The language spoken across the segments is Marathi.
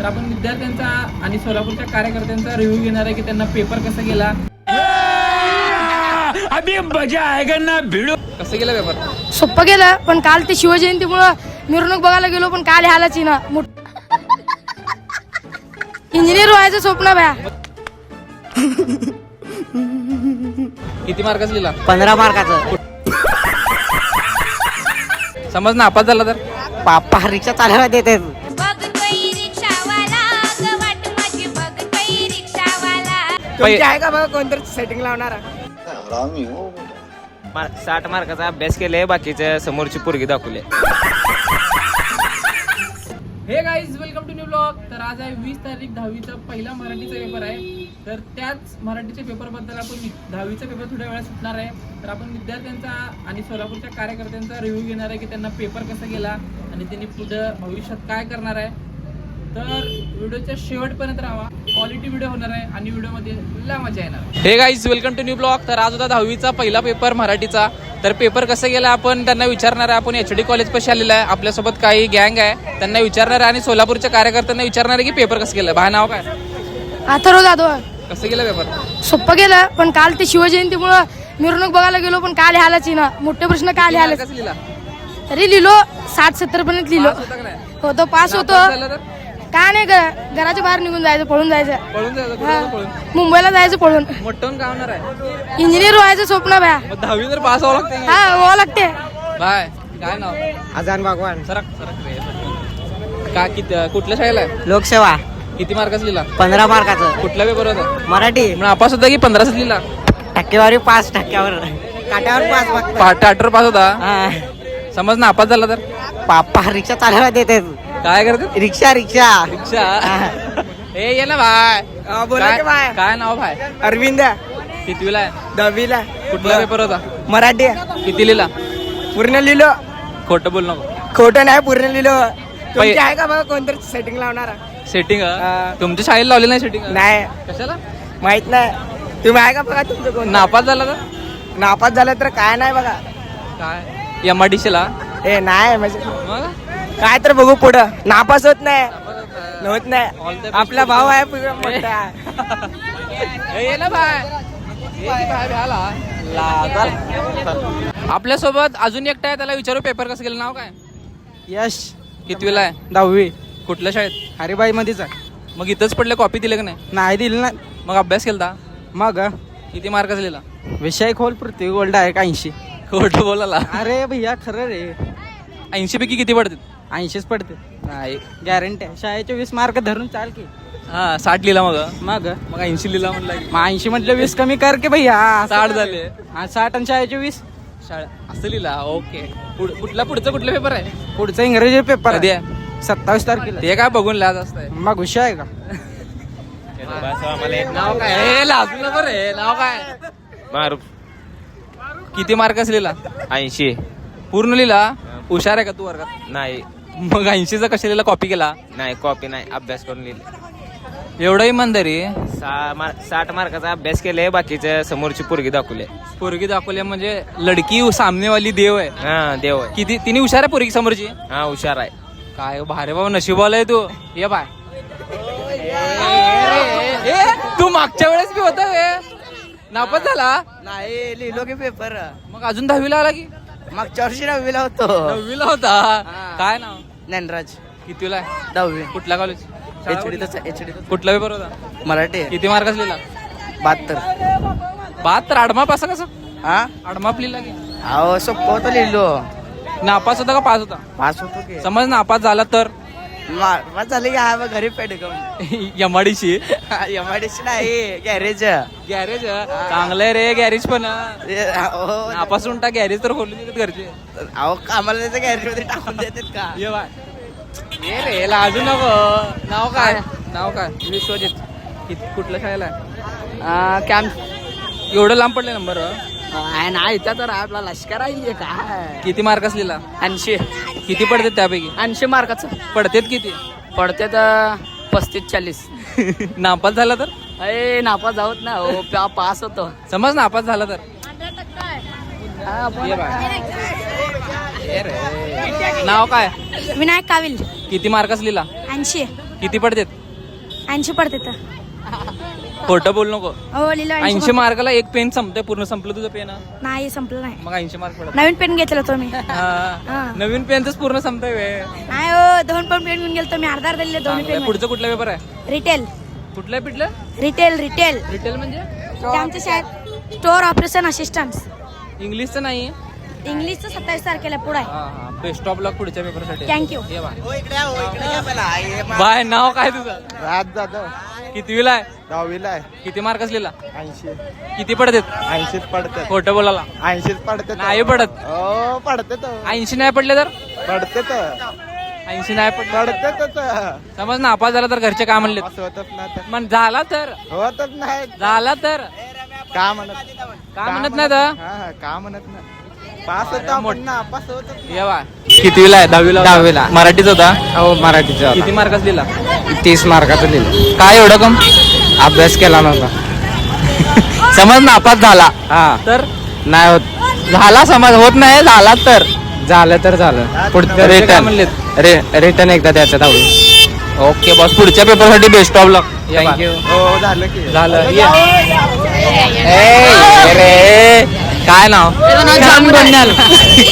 तर आपण विद्यार्थ्यांचा आणि सोलापूरच्या कार्यकर्त्यांचा रिव्ह्यू घेणार आहे की त्यांना पेपर कसा गेला. अभी मजा आएगा ना भिड़ो. कसं गेला पेपर? सोप्पं गेलं, पण काल ते शिवजयंतीमुळं मिरवणूक बघायला गेलो, पण काल ह्यालाच ना इंजिनियर व्हायचं स्वप्न भया. किती मार्काच लिहिला? 15 मार्काचं. समज नापास झाला तर पापा रिक्षा चालवायला देते. तुमची आहे का बघा कोणतरी सेटिंग लावणार? 60 मार्काचा अभ्यास केले, बाकीच्या समोरची पोरगी दाखवली. Hey guys, welcome to new blog. तर आज आहे 20 तारीख 10वीचा पहिला मराठीचा पेपर आहे. तर त्याच मराठीच्या पेपरबद्दल आपण 10वीचा पेपर थोड्या वेळा सुटणार आहे. तर आपण विद्यार्थ्यांचा आणि सोलापूरच्या कार्यकर्त्यांचा रिव्ह्यू घेणार आहे की त्यांना पेपर कसा गेला आणि त्यांनी पुढं भविष्यात काय करणार आहे. तर व्हिडिओच्या शेवटपर्यंत राहा, क्वालिटी व्हिडिओ होणार आहे आणि व्हिडिओमध्ये लय मजा येणार. Hey guys, welcome to new blog. तर आज होता 10वीचा पहिला पेपर मराठीचा. तर पेपर कसं गेला आपण त्यांना विचारणार आहे. आपण HD कॉलेज पाशी आलेला आहे, आपल्यासोबत काही गँग आहे, त्यांना विचारणार आहे आणि सोलापूरच्या कार्यकर्त्यांना विचारणार आहे की पेपर कसं गेलं. भाई नाव काय? अथर्व जाधव. कसं गेलं पेपर? सोप्पं गेलं, पण काल ते शिवजयंतीमुळं मिरवणूक बघायला गेलो, पण काल ह्यालाच ना मोठे प्रश्न काल ह्यालाच. कसं लिहिला? तरी लिहिलो 60-70 पर्यंत लिहिलो. होता का नाही? होतो, पास होतो. नापास झालं तर काय नाही, घराच्या बाहेर निघून जायचं, पळून जायचं. पळून जायचं. हा. कुठं पळून? मुंबईला जायचं पळून. मोठं काय होणार आहे? इंजिनियर व्हायचं स्वप्न भया. मग 10वी तर पास व्हावं लागते. हा, व्हावं लागते. बाय, काय नाव? अजान भगवान. सरक सरक रे. का किती कुठल्या शाळेला आहे? लोकसेवा. किती मार्काच लिहिला? 15 मार्काचं. कुठला पेपर होता? मराठी. मग नापास होता की 15च लिहिला? टक्केवारी 5 टक्क्यावर. काट्यावर 5 फक्त. 18 पास होता. हा. समज नापास झाला तर पापा रिक्षा चालवायला देते. काय करते? रिक्षा. रिक्षा. ए ये ना भाय. बोला की बाय. काय नाव भाय? अरविंद. कितवीला आहे? 10वीला. कुठला पेपर होता? मराठी. किती लिहिला? पूर्ण लिहिलो. खोटं बोल नको. खोटं नाही, पूर्ण लिहिलो. तुमची आहे का बघा कोणतरी सेटिंग लावणार? सेटिंग तुमच्या शाळेला लावली नाही सेटिंग? नाही, कशाला? माहित नाही. तुम्ही आहे का बघा तुमचं कोण? नापास झाला तर नापास झालं तर काय नाही बघा. काय MRDC ला? ए नाही म्हणजे मग काय तर बघू पुढं. नापास होत नाही. होत All the नाही. best. आपला भाव आहे पुढं मोठा. ये ना भाय. आपल्या सोबत अजून एकटा आहे, त्याला विचारू पेपर कसं गेलं. नाव काय? यश. कितवीला आहे? 10वी. कुठल्या शाळेत? हरिबाई मध्येच आहे. मग इथंच पडले, कॉपी दिले का नाही? नाही दिलं ना. मग अभ्यास केला? मग किती मार्काचा लिहिला? विषय खोल पृथ्वी गोल्ड आहे का 80. खोटं बोलाला. अरे भैया खरं रे. 80 पैकी किती पडतात? 80च पडते. नाही, गॅरंटी आहे. शाळेचे 20 मार्क धरून चाल की. हा 60 लिहिला. मग मग 80 लिहिला म्हणला की. 80 म्हटलं 20 कमी कर के भैया. 60 झाले. 60 आणि शाळेचे 20. शाळा असं लिहिला. ओके. पुढचा कुठला पेपर आहे? पुढचा इंग्रजी पेपर कधी आहे. 27 तारखेला. ते काय बघून लिहायच असतंय. मग हुशार आहे का? नाव काय? हे लाजू नको रे. नाव काय? मारू. किती मार्कच लिहिला? 80. पूर्ण लिहिला? हुशार आहे का तू वर्गात? नाही मग 80चा कशा लिहिला? कॉपी केला? नाही, कॉपी नाही, अभ्यास करून लिहिले. एवढा इमानदारी? 60 मार्काचा अभ्यास केले, बाकीच्या समोरची पोरगी दाखवली. पोरगी दाखवली म्हणजे लडकी सामनेवाली देव आहे. हा, देव आहे. किती तिने हुशार आहे पोरगी समोरची? हा, हुशार आहे. काय भारे बाबा, नशिबाला आहे तू. ये बाय. तू मागच्या वेळेस बी होता नापास झाला? नाही लिहिलो की पेपर. मग अजून 10वीला आला की? मागच्या वर्षी 9वीला होतो. 9वीला होता. काय नाव? ज्ञानराज. कितीला आहे? 10वी. कुठला कॉलेज? HD. कुठला पेपर होता? मराठी. किती मार्कच लिहिला? 72. तर आडमाप असा कसं? हा. आडमाप लिहिला की? अहो सोपं होतं लिहिलो. नापास होता का पास होता? पास होतो की. समज नापास झाला तर पास झाले की हा मग घरी पेड MRDC एमआयडीसी नाही, गॅरेज. गॅरेज चांगलंय रे. गॅरेज पण नापास उंटा गॅरेज तर खोलून देतात घरचे. अहो कामाला त्याचं गॅरेज मध्ये टाकून देतात का? ये बाय. ये रे लाजू नको. नाव काय? नाव काय? विश्वजित. कुठल्या शाळेला आहे? कॅम्प. एवढं लांब पडले नंबर? नाही इथं तर आपला लष्कर आहे काय. किती मार्कच लिहिला? 80. किती पडतात त्यापैकी? 80 मार्काचं पडतात किती? पडते तर 35-40. नापास झाला तर? अरे नापास जाऊत ना हो, पास होतो. समज नापास झाला तर? ये बाय. ये रे. नाव काय? विनायक काविल. किती मार्कच लिहिला? 80. किती पडतात? 80 पडते तर. खोटं बोल नको. हो लिहिलं 80 मार्काला एक पेन संपतंय, पूर्ण संपलं तुझं पेन. नाही संपलं नाही. मग 80 मार्क पडत. नवीन पेन घेतलं तो मी. हा. नवीन पेनच पूर्ण संपतंय वे. नाही हो 2 पण पेन घेऊन गेलो मी. अर्धा दिले 2 चांगलं आहे. पेन. पुढचं कुठला पेपर आहे? रिटेल कुठलं पिटलं? रिटेल रिटेल रिटेल म्हणजे ते आमच्या शाळेत स्टोअर ऑपरेशन असिस्टंट. इंग्लिशचं नाही. इंग्लिशचं 27 तारखेला पुढे आहे. हा बेस्ट ऑफ लक पुढच्या पेपरसाठी. थँक्यू. ये बाय नाव काय तुझं? राज जाधव कितवीला आहे? 10वीला आहे. किती मार्क असलेला? 80 किती पडतात? 80 पडतात. खोटं बोलायला 80 पडतात. नाही पडत. हो पडते तो 80 नाही पडले तर? पडते तर 80 नाही पडले पडते समज नापास झाला तर घरचे काय म्हणले? असं होतच नाही तर मग झाला तर? होतच नाही. झाला तर का म्हणत का म्हणत नाही तर? हा का म्हणत नाही. पास होता आपण ना पास होत. ये बा कितवीला आहे? 10वीला. मराठीच होता? हो मराठीचा किती मार्क असलेला? 30 मार्काचं लिहिलं. काय एवढं कम? अभ्यास केला नव्हता. समज नापास झाला हा तर? नाही होत. झाला समज होत नाही झाला तर? झालं तर झालं. पुढचं घरचे काय रिटर्न म्हणलेत? रिटर्न एकदा द्यायचं 10वी. ओके बॉस पुढच्या पेपरसाठी बेस्ट ऑफ लक. थँक्यू. हो झालं की झालं ये. रे काय नाव?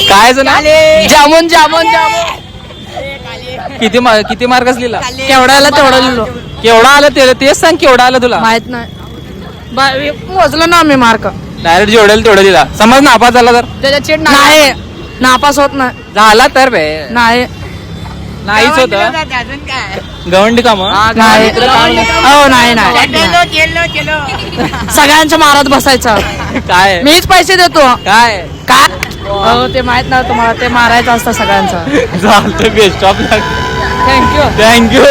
काय नाव? जामून जामून जामून. किती किती मार्क लिहिला? केवढा आला तेवढा लिहिलो. केवढा आलं तेच सांग. केवढा आलं तुला? माहित नाही. मोजलं ना मी मार्क. डायरेक्ट जेवढेल तेवढं दिला. समज नापास झाला तर? नाही नापास होत नाही. झाला तर बे नाही नाहीच होत. गवंडी काम नाही हो नाही सगळ्यांच्या मारात बसायचं. काय मीच पैसे देतो. काय काय हो ते माहित नाही तुम्हाला. ते मारायचं असतं सगळ्यांचं. झालं best of luck. Thank you. Thank you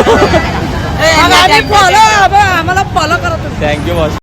आम्हाला फॉलो करतो. Thank you boss.